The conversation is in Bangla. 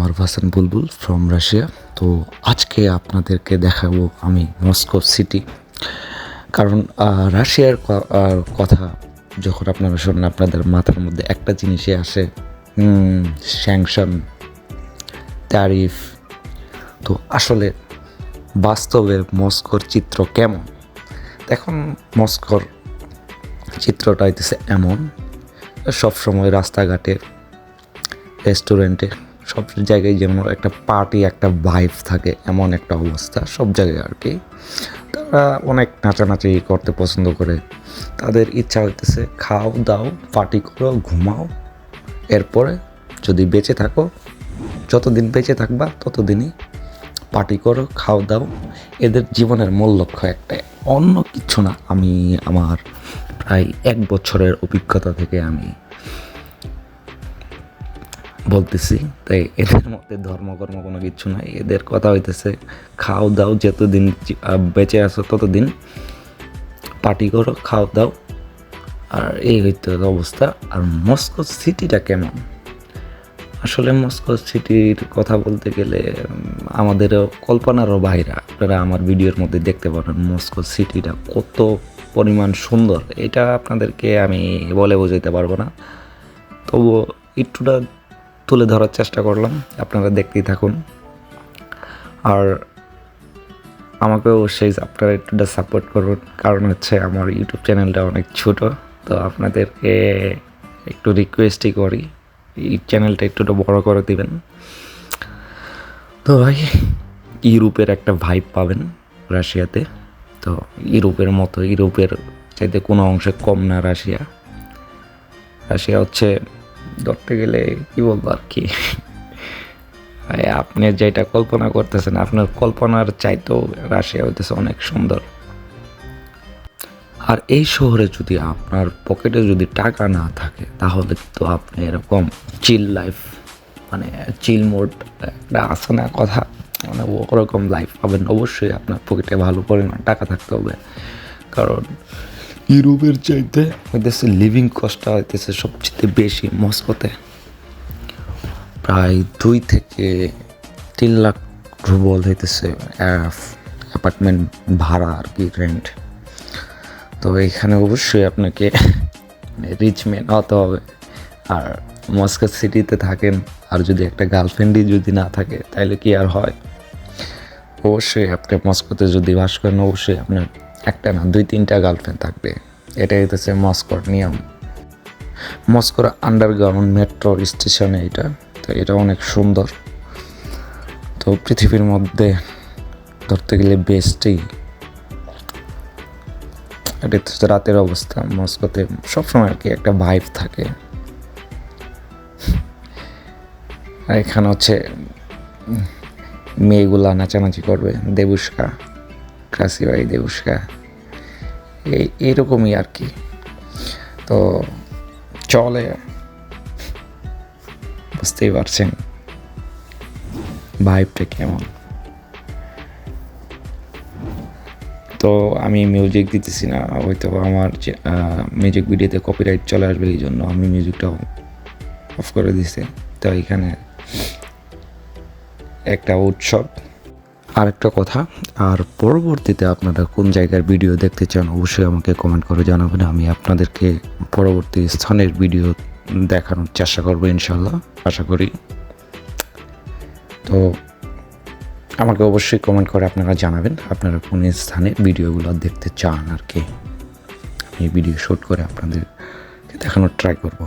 আমার ভাসান বুলবুল ফ্রম রাশিয়া। তো আজকে আপনাদেরকে দেখাবো আমি মস্কো সিটি। কারণ রাশিয়ার কথা যখন আপনারা শোনেন আপনাদের মাথার মধ্যে একটা জিনিসই আসে, স্যাংশন, ট্যারিফ। তো আসলে বাস্তবে মস্কোর চিত্র কেমন? এখন মস্কোর চিত্রটা হইতেছে এমন, সবসময় রাস্তাঘাটে, রেস্টুরেন্টে, সব জায়গায় যেমন একটা পার্টি, একটা ভাইব থাকে, এমন একটা অবস্থা সব জায়গায় আর কি। তারা অনেক নাচানাচি করতে পছন্দ করে। তাদের ইচ্ছা হইতেছে খাও দাও, পার্টি করো, ঘুমাও, এরপরে যদি বেঁচে থাকো, যতদিন বেঁচে থাকবা ততদিনই পার্টি করো, খাও দাও। এদের জীবনের মূল লক্ষ্য একটাই, অন্য কিছু না। আমি আমার প্রায় 1 বছরের অভিজ্ঞতা থেকে আমি বলতেছি। তাই এদের মধ্যে ধর্মকর্ম কোনো কিছু নাই। এদের কথা হইতেছে খাও দাও, যতদিন বেঁচে আছো ততদিন পার্টি করো, খাও দাও। আর এই হইতে অবস্থা। আর মস্কো সিটিটা কেমন? আসলে মস্কো সিটির কথা বলতে গেলে আমাদেরও কল্পনারও বাইরে। আপনারা আমার ভিডিওর মধ্যে দেখতে পারেন মস্কো সিটিটা কত পরিমাণ সুন্দর। এটা আপনাদেরকে আমি বলে বোঝাইতে পারবো না, তবুও একটুটা তুলে ধরার চেষ্টা করলাম, আপনারা দেখতেই থাকুন। আর আমাকে অবশ্যই আপনারা একটুটা সাপোর্ট করুন, কারণ হচ্ছে আমার ইউটিউব চ্যানেলটা অনেক ছোট। তো আপনাদেরকে একটু রিকোয়েস্টই করি, এই চ্যানেলটা একটুটা বড় করে দিবেন। তো ভাই, ইউরোপের একটা ভাইব পাবেন রাশিয়াতে। তো ইউরোপের মতো, ইউরোপের চাইতে কোনো অংশে কম না রাশিয়া। রাশিয়া হচ্ছে ধরতে গেলে কী বলবো আর কি, আপনি যেটা কল্পনা করতেছেন আপনার কল্পনার চাইতেও রাশিয়া হইতেছে অনেক সুন্দর। আর এই শহরে যদি আপনার পকেটে যদি টাকা না থাকে, তাহলে তো আপনি এরকম চিল লাইফ, মানে চিল মোড একটা আছে না কথা, মানে ওরকম লাইফ পাবেন। অবশ্যই আপনার পকেটে ভালো পরিমাণ টাকা থাকতে হবে, কারণ ইউরোপের চাইতে হইতেছে লিভিং কস্টটা হইতেছে সবচেয়ে বেশি মস্কোতে। প্রায় 2 থেকে 3 লাখ রুবল হইতেছে অ্যাপার্টমেন্ট ভাড়া আর কি, রেন্ট। তো এখানে অবশ্যই আপনাকে রিচ ম্যান হতে হবে। আর মস্কো সিটিতে থাকেন, আর যদি একটা গার্লফ্রেন্ডই যদি না থাকে তাহলে কি আর হয়? অবশ্যই আপনি মস্কোতে যদি বাস করেন, অবশ্যই আপনার একটা না 2-3টা গার্লফ্রেন্ড থাকবে। এটাই হচ্ছে মস্কোর নিয়ম। মস্কোর আন্ডারগ্রাউন্ড মেট্রো স্টেশনে এটা। তো এটা অনেক সুন্দর। তো পৃথিবীর মধ্যে ধরতে গেলে বেস্টই। এটা হচ্ছে রাতের অবস্থা মস্কোতে, সবসময় আর কি একটা ভাইব থাকে। আর এখানে হচ্ছে মেয়েগুলা নাচানাচি করবে, দেবুস্কা, ক্রাসিভাই দেবুস্কা, এইরকমই আর কি। তো চলে, বুঝতেই পারছেন ভাইবটা কেমন। তো আমি মিউজিক দিতেছি না, হয়তো আমার মিউজিক ভিডিওতে কপিরাইট চলে আসবে, এই জন্য আমি মিউজিকটা অফ করে দিছি। তো এখানে একটা উৎসব। আরেকটা কথা, আর পরবর্তীতে আপনারা কোন জায়গার ভিডিও দেখতে চান অবশ্যই আমাকে কমেন্ট করে জানাবেন। আমি আপনাদেরকে পরবর্তী স্থানের ভিডিও দেখানোর চেষ্টা করবো ইনশাল্লাহ, আশা করি। তো আমাকে অবশ্যই কমেন্ট করে আপনারা জানাবেন আপনারা কোন স্থানের ভিডিওগুলো দেখতে চান আর কি। আমি ভিডিও শ্যুট করে আপনাদেরকে দেখানোর ট্রাই করবো।